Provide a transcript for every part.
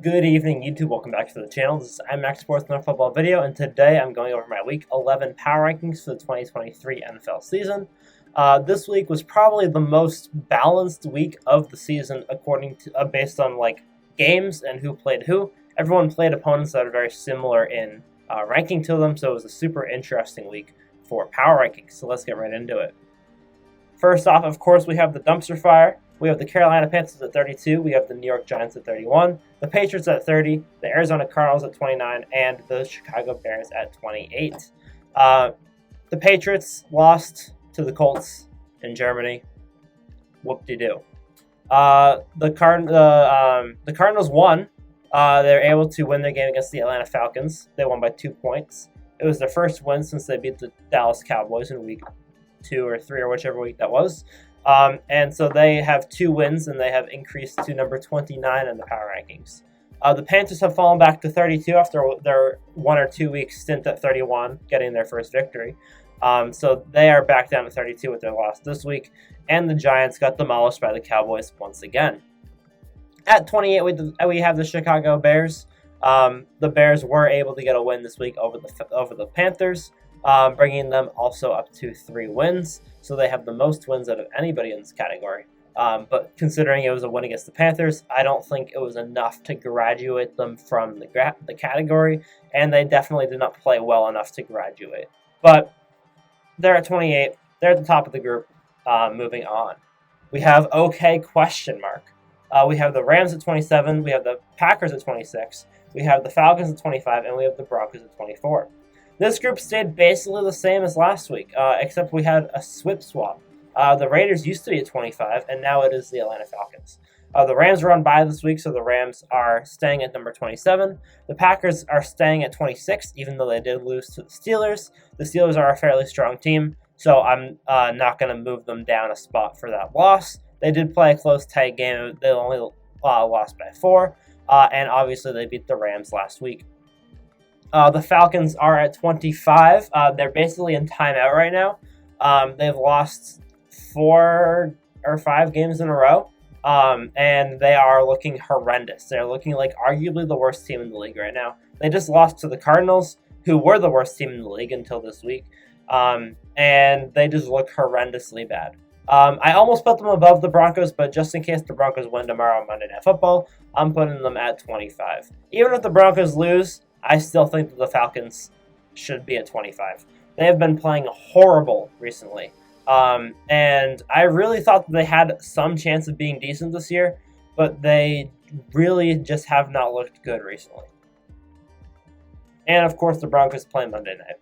Good evening, YouTube. Welcome back to the channel. This is Max Sports and Football video, and today I'm going over my Week 11 Power Rankings for the 2023 NFL season. This week was probably the most balanced week of the season, according to based on games and who played who. Everyone played opponents that are very similar in ranking to them, so it was a super interesting week for Power Rankings. So let's get right into it. First off, of course, we have the dumpster fire. We have the Carolina Panthers at 32. We have the New York Giants at 31. The Patriots at 30. The Arizona Cardinals at 29. And the Chicago Bears at 28. The Patriots lost to the Colts in Germany. Whoop-de-doo. The Cardinals won. They were able to win their game against the Atlanta Falcons. They won by 2 points. It was their first win since they beat the Dallas Cowboys in week 2 or 3 or whichever week that was. And so they have 2 wins, and they have increased to number 29 in the power rankings. The Panthers have fallen back to 32 after their 1 or 2 week stint at 31, getting their first victory. So they are back down to 32 with their loss this week, and the Giants got demolished by the Cowboys once again. At 28, we have the Chicago Bears. The Bears were able to get a win this week over the Panthers, bringing them also up to 3 wins. So they have the most wins out of anybody in this category. But considering it was a win against the Panthers, I don't think it was enough to graduate them from the category, and they definitely did not play well enough to graduate. But they're at 28. They're at the top of the group. Moving on. We have question mark. We have the Rams at 27. We have the Packers at 26. We have the Falcons at 25, and we have the Broncos at 24. This group stayed basically the same as last week, except we had a swap. The Raiders used to be at 25, and now it is the Atlanta Falcons. The Rams are on bye this week, so the Rams are staying at number 27. The Packers are staying at 26, even though they did lose to the Steelers. The Steelers are a fairly strong team, so I'm not going to move them down a spot for that loss. They did play a close, tight game. They only lost by 4, and obviously they beat the Rams last week. The Falcons are at 25. They're basically in timeout right now. They've lost 4 or 5 games in a row, and they are looking horrendous. They're looking like arguably the worst team in the league right now. They just lost to the Cardinals, who were the worst team in the league until this week, and they just look horrendously bad. I almost put them above the Broncos, but just in case the Broncos win tomorrow on Monday Night Football, I'm putting them at 25. Even if the Broncos lose, I still think that the Falcons should be at 25. They have been playing horrible recently. And I really thought that they had some chance of being decent this year, but they really just have not looked good recently. And, of course, the Broncos play Monday night.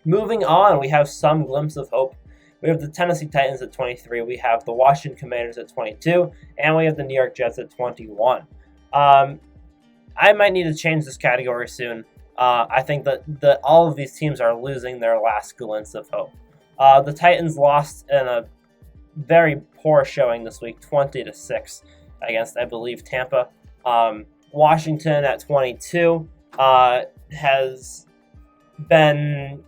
Moving on, we have some glimpse of hope. We have the Tennessee Titans at 23. We have the Washington Commanders at 22. And we have the New York Jets at 21. I might need to change this category soon. I think that all of these teams are losing their last glints of hope. The Titans lost in a very poor showing this week, 20-6 against, I believe, Tampa. Washington at 22 has been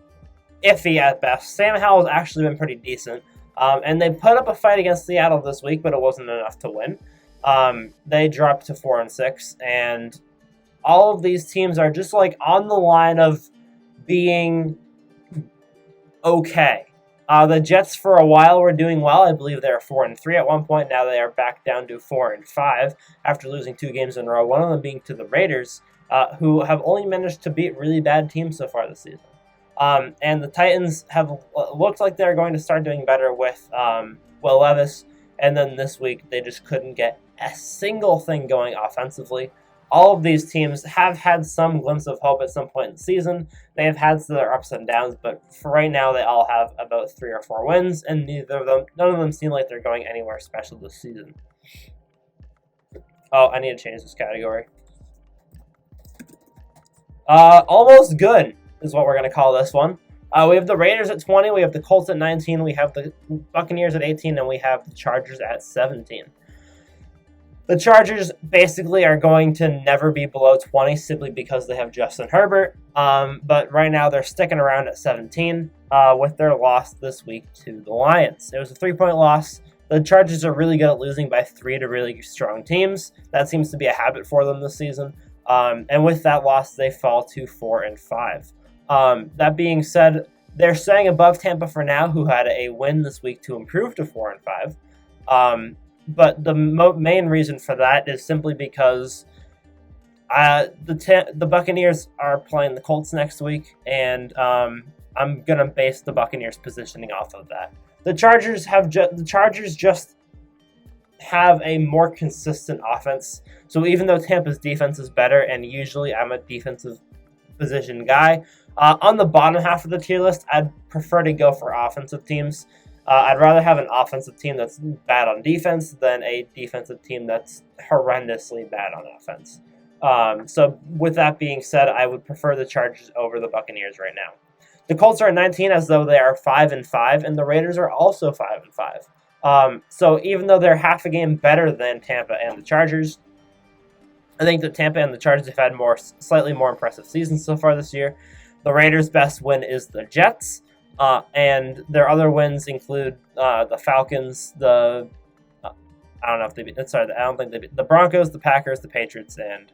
iffy at best. Sam Howell's actually been pretty decent. And they put up a fight against Seattle this week, but it wasn't enough to win. They dropped to 4-6, and all of these teams are just on the line of being okay. The Jets for a while were doing well. I believe they were 4-3 at one point. Now they are back down to 4-5 after losing 2 games in a row. One of them being to the Raiders, who have only managed to beat really bad teams so far this season. And the Titans have looked like they're going to start doing better with Will Levis. And then this week, they just couldn't get a single thing going offensively. All of these teams have had some glimpse of hope at some point in the season. They have had their ups and downs, but for right now, they all have about 3 or 4 wins, and none of them seem like they're going anywhere special this season. Oh, I need to change this category. Almost good is what we're going to call this one. We have the Raiders at 20, we have the Colts at 19, we have the Buccaneers at 18, and we have the Chargers at 17. The Chargers basically are going to never be below 20 simply because they have Justin Herbert, but right now they're sticking around at 17 with their loss this week to the Lions. It was a 3-point loss. The Chargers are really good at losing by 3 to really strong teams. That seems to be a habit for them this season. And with that loss, they fall to 4-5. That being said, they're staying above Tampa for now, who had a win this week to improve to 4-5. But the main reason for that is simply because the Buccaneers are playing the Colts next week, and I'm gonna base the Buccaneers positioning off of that. The Chargers just have a more consistent offense. So even though Tampa's defense is better, and usually I'm a defensive position guy, on the bottom half of the tier list, I'd prefer to go for offensive teams. I'd rather have an offensive team that's bad on defense than a defensive team that's horrendously bad on offense. So with that being said, I would prefer the Chargers over the Buccaneers right now. The Colts are at 19 as though they are 5-5, and the Raiders are also 5-5. So even though they're half a game better than Tampa and the Chargers, I think that Tampa and the Chargers have had slightly more impressive seasons so far this year. The Raiders' best win is the Jets, and their other wins include the Falcons, the Broncos, the Packers, the Patriots, and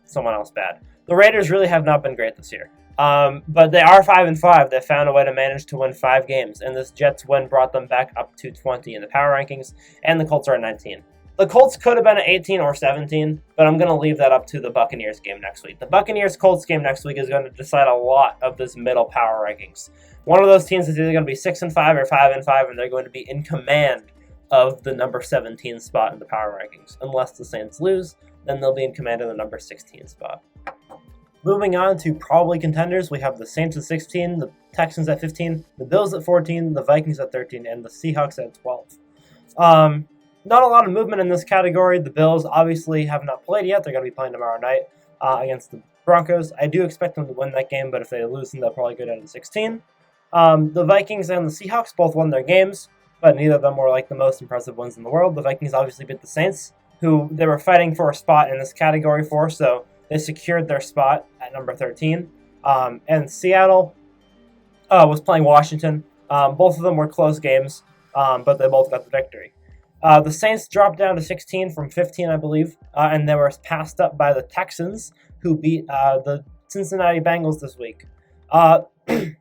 someone else bad. The Raiders really have not been great this year. But they are 5-5. They found a way to manage to win 5 games, and this Jets win brought them back up to 20 in the power rankings, and the Colts are at 19. The Colts could have been at 18 or 17, but I'm going to leave that up to the Buccaneers game next week. The Buccaneers-Colts game next week is going to decide a lot of this middle power rankings. One of those teams is either going to be 6-5 or 5-5, and they're going to be in command of the number 17 spot in the power rankings. Unless the Saints lose, then they'll be in command of the number 16 spot. Moving on to probably contenders, we have the Saints at 16, the Texans at 15, the Bills at 14, the Vikings at 13, and the Seahawks at 12. Not a lot of movement in this category. The Bills obviously have not played yet. They're going to be playing tomorrow night against the Broncos. I do expect them to win that game, but if they lose, then they'll probably go down to 16. The Vikings and the Seahawks both won their games, but neither of them were like the most impressive ones in the world. The Vikings obviously beat the Saints, who they were fighting for a spot in this category for, so they secured their spot at number 13. And Seattle was playing Washington. Both of them were close games, but they both got the victory. The Saints dropped down to 16 from 15, I believe, and they were passed up by the Texans, who beat the Cincinnati Bengals this week. The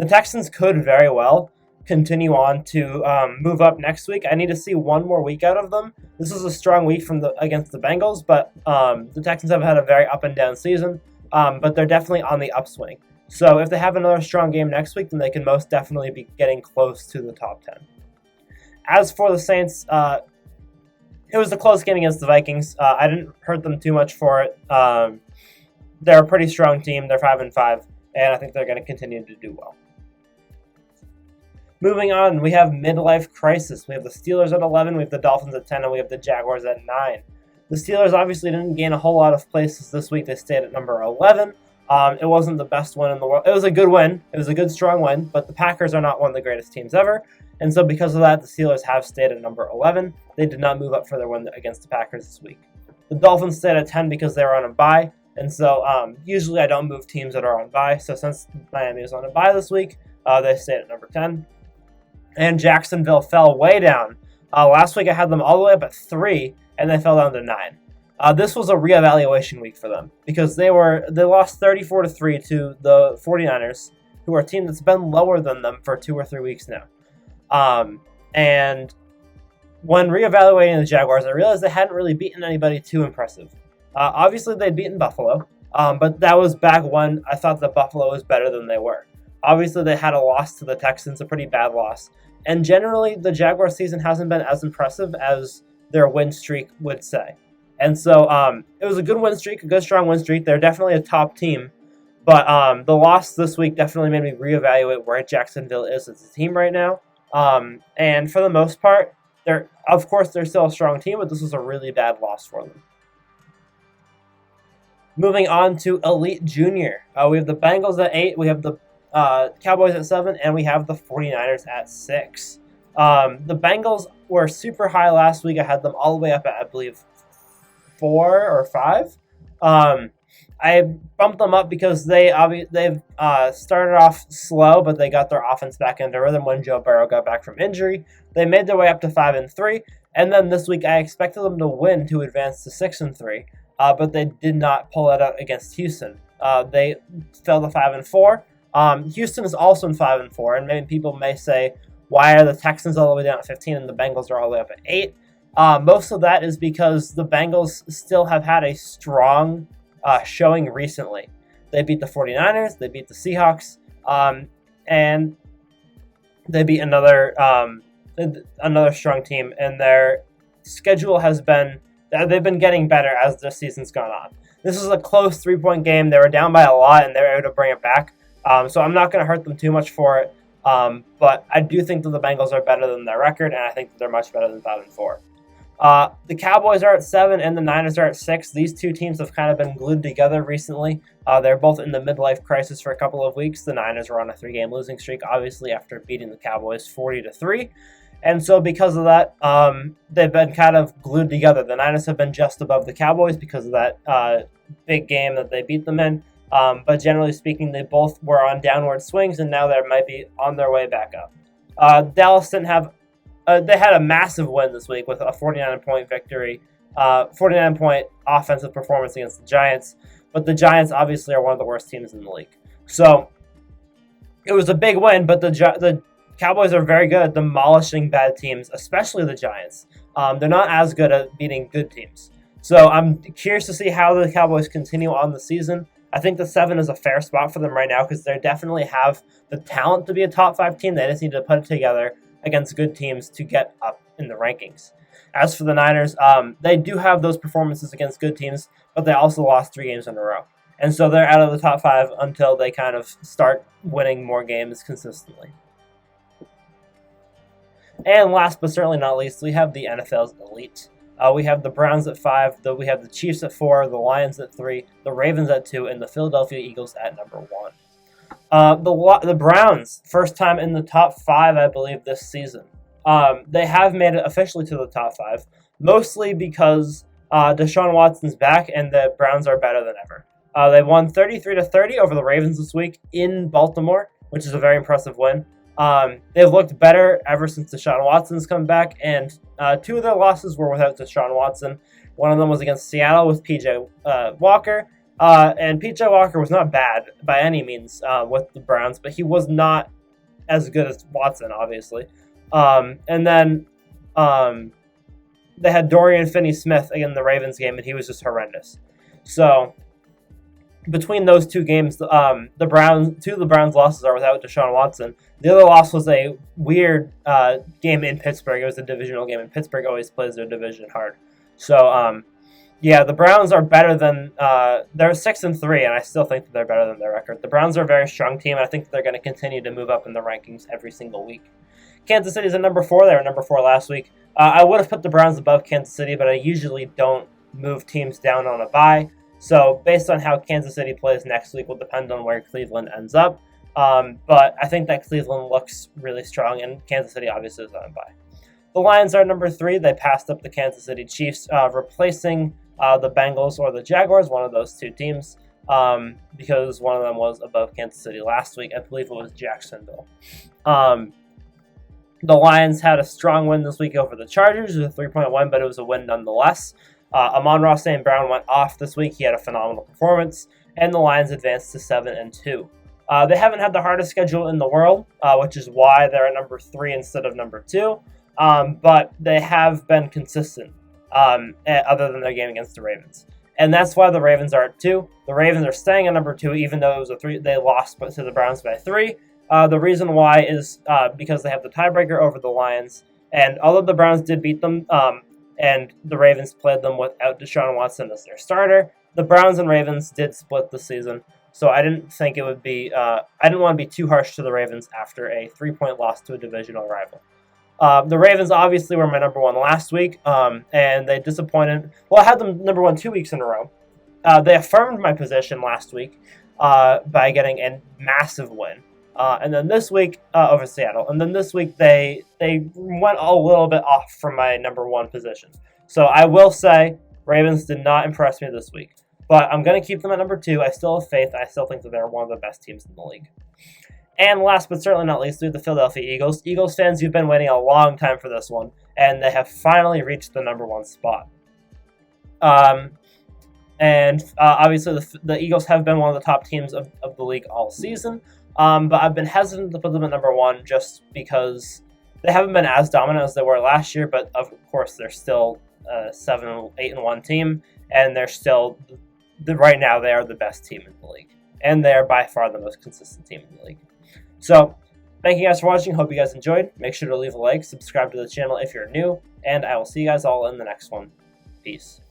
Texans could very well continue on to move up next week. I need to see one more week out of them. This is a strong week against the Bengals, but the Texans have had a very up and down season, but they're definitely on the upswing. So if they have another strong game next week, then they can most definitely be getting close to the top 10. As for the Saints, it was a close game against the Vikings. I didn't hurt them too much for it. They're a pretty strong team. They're 5-5, and I think they're going to continue to do well. Moving on, we have midlife crisis. We have the Steelers at 11, we have the Dolphins at 10, and we have the Jaguars at 9. The Steelers obviously didn't gain a whole lot of places this week. They stayed at number 11. It wasn't the best win in the world. It was a good win. It was a good, strong win, but the Packers are not one of the greatest teams ever. And so because of that, the Steelers have stayed at number 11. They did not move up for their win against the Packers this week. The Dolphins stayed at 10 because they were on a bye. And so usually I don't move teams that are on bye. So since Miami is on a bye this week, they stayed at number 10. And Jacksonville fell way down. Last week I had them all the way up at 3, and they fell down to 9. This was a reevaluation week for them because they lost 34-3 to the 49ers, who are a team that's been lower than them for 2 or 3 weeks now. And when reevaluating the Jaguars, I realized they hadn't really beaten anybody too impressive. Obviously, they'd beaten Buffalo, but that was back when I thought that Buffalo was better than they were. Obviously, they had a loss to the Texans, a pretty bad loss. And generally, the Jaguars season hasn't been as impressive as their win streak would say. And so it was a good win streak, a good strong win streak. They're definitely a top team. But the loss this week definitely made me reevaluate where Jacksonville is as a team right now. And for the most part, they're still a strong team, but this was a really bad loss for them. Moving on to Elite Junior. We have the Bengals at 8, we have the Cowboys at 7, and we have the 49ers at 6. The Bengals were super high last week. I had them all the way up at, I believe, 4 or 5. I bumped them up because they've started off slow, but they got their offense back into rhythm when Joe Burrow got back from injury. They made their way up to 5-3, and then this week I expected them to win to advance to 6-3, but they did not pull it out against Houston. They fell to 5-4. Houston is also in 5-4, and many people may say, why are the Texans all the way down at 15 and the Bengals are all the way up at 8? Most of that is because the Bengals still have had a strong showing recently. They beat the 49ers, they beat the Seahawks, and they beat another strong team, and their schedule they've been getting better as the season's gone on. This is a close 3-point game. They were down by a lot, and they were able to bring it back. So I'm not going to hurt them too much for it. But I do think that the Bengals are better than their record, and I think that they're much better than 5-4. The Cowboys are at 7 and the Niners are at 6. These two teams have kind of been glued together recently. They're both in the midlife crisis for a couple of weeks. The Niners were on a 3-game losing streak, obviously, after beating the Cowboys 40-3. And so because of that, they've been kind of glued together. The Niners have been just above the Cowboys because of that big game that they beat them in. But generally speaking, they both were on downward swings, and now they might be on their way back up. Dallas didn't have they had a massive win this week with a 49-point victory, 49-point offensive performance against the Giants. But the Giants obviously are one of the worst teams in the league. So it was a big win, but the Cowboys are very good at demolishing bad teams, especially the Giants. They're not as good at beating good teams. So I'm curious to see how the Cowboys continue on the season. I think the 7 is a fair spot for them right now because they definitely have the talent to be a top 5 team. They just need to put it together against good teams to get up in the rankings. As for the Niners, they do have those performances against good teams, but they also lost 3 games in a row. And so they're out of the top 5 until they kind of start winning more games consistently. And last but certainly not least, we have the NFL's elite. We have the Browns at 5, we have the Chiefs at 4, the Lions at 3, the Ravens at 2, and the Philadelphia Eagles at number 1. The Browns, first time in the top 5, I believe, this season. They have made it officially to the top 5, mostly because Deshaun Watson's back and the Browns are better than ever. They won 33-30 over the Ravens this week in Baltimore, which is a very impressive win. They've looked better ever since Deshaun Watson's come back, and 2 of their losses were without Deshaun Watson. One of them was against Seattle with P.J. Walker, and P.J. Walker was not bad by any means with the Browns, but he was not as good as Watson, obviously. And then they had Dorian Finney-Smith in the Ravens game, and he was just horrendous. So between those 2 games, two of the Browns' losses are without Deshaun Watson. The other loss was a weird game in Pittsburgh. It was a divisional game, and Pittsburgh always plays their division hard. So, the Browns are better than they're 6-3, and I still think that they're better than their record. The Browns are a very strong team, and I think they're going to continue to move up in the rankings every single week. Kansas City's at number 4. They were number 4 last week. I would have put the Browns above Kansas City, but I usually don't move teams down on a bye. So based on how Kansas City plays next week will depend on where Cleveland ends up. But I think that Cleveland looks really strong, and Kansas City obviously is on bye. The Lions are number 3. They passed up the Kansas City Chiefs, replacing the Bengals or the Jaguars, one of those 2 teams, because one of them was above Kansas City last week. I believe it was Jacksonville. The Lions had a strong win this week over the Chargers. It was a 3-point win, but it was a win nonetheless. Amon-Ra St. Brown went off this week. He had a phenomenal performance, and the Lions advanced to 7-2. They haven't had the hardest schedule in the world, which is why they're at number 3 instead of number 2. But they have been consistent, other than their game against the Ravens. And that's why the Ravens are at 2. The Ravens are staying at number 2, even though it was a 3. They lost to the Browns by 3. The reason why is because they have the tiebreaker over the Lions. And although the Browns did beat them, and the Ravens played them without Deshaun Watson as their starter, the Browns and Ravens did split the season. So I didn't think it would be, I didn't want to be too harsh to the Ravens after a 3-point loss to a divisional rival. The Ravens obviously were my number 1 last week, and they disappointed. Well, I had them number 1 2 weeks in a row. They affirmed my position last week by getting a massive win. And then this week over Seattle. And then this week they went a little bit off from my number 1 position. So I will say Ravens did not impress me this week. But I'm going to keep them at number 2. I still have faith. I still think that they're one of the best teams in the league. And last but certainly not least, we have the Philadelphia Eagles. Eagles fans, you've been waiting a long time for this one, and they have finally reached the number 1 spot. Obviously, the Eagles have been one of the top teams of the league all season, but I've been hesitant to put them at number 1 just because they haven't been as dominant as they were last year, but of course they're still a 7-8-1 team, and they're still, right now, they are the best team in the league, and they are by far the most consistent team in the league. So, thank you guys for watching. Hope you guys enjoyed. Make sure to leave a like, subscribe to the channel if you're new, and I will see you guys all in the next one. Peace.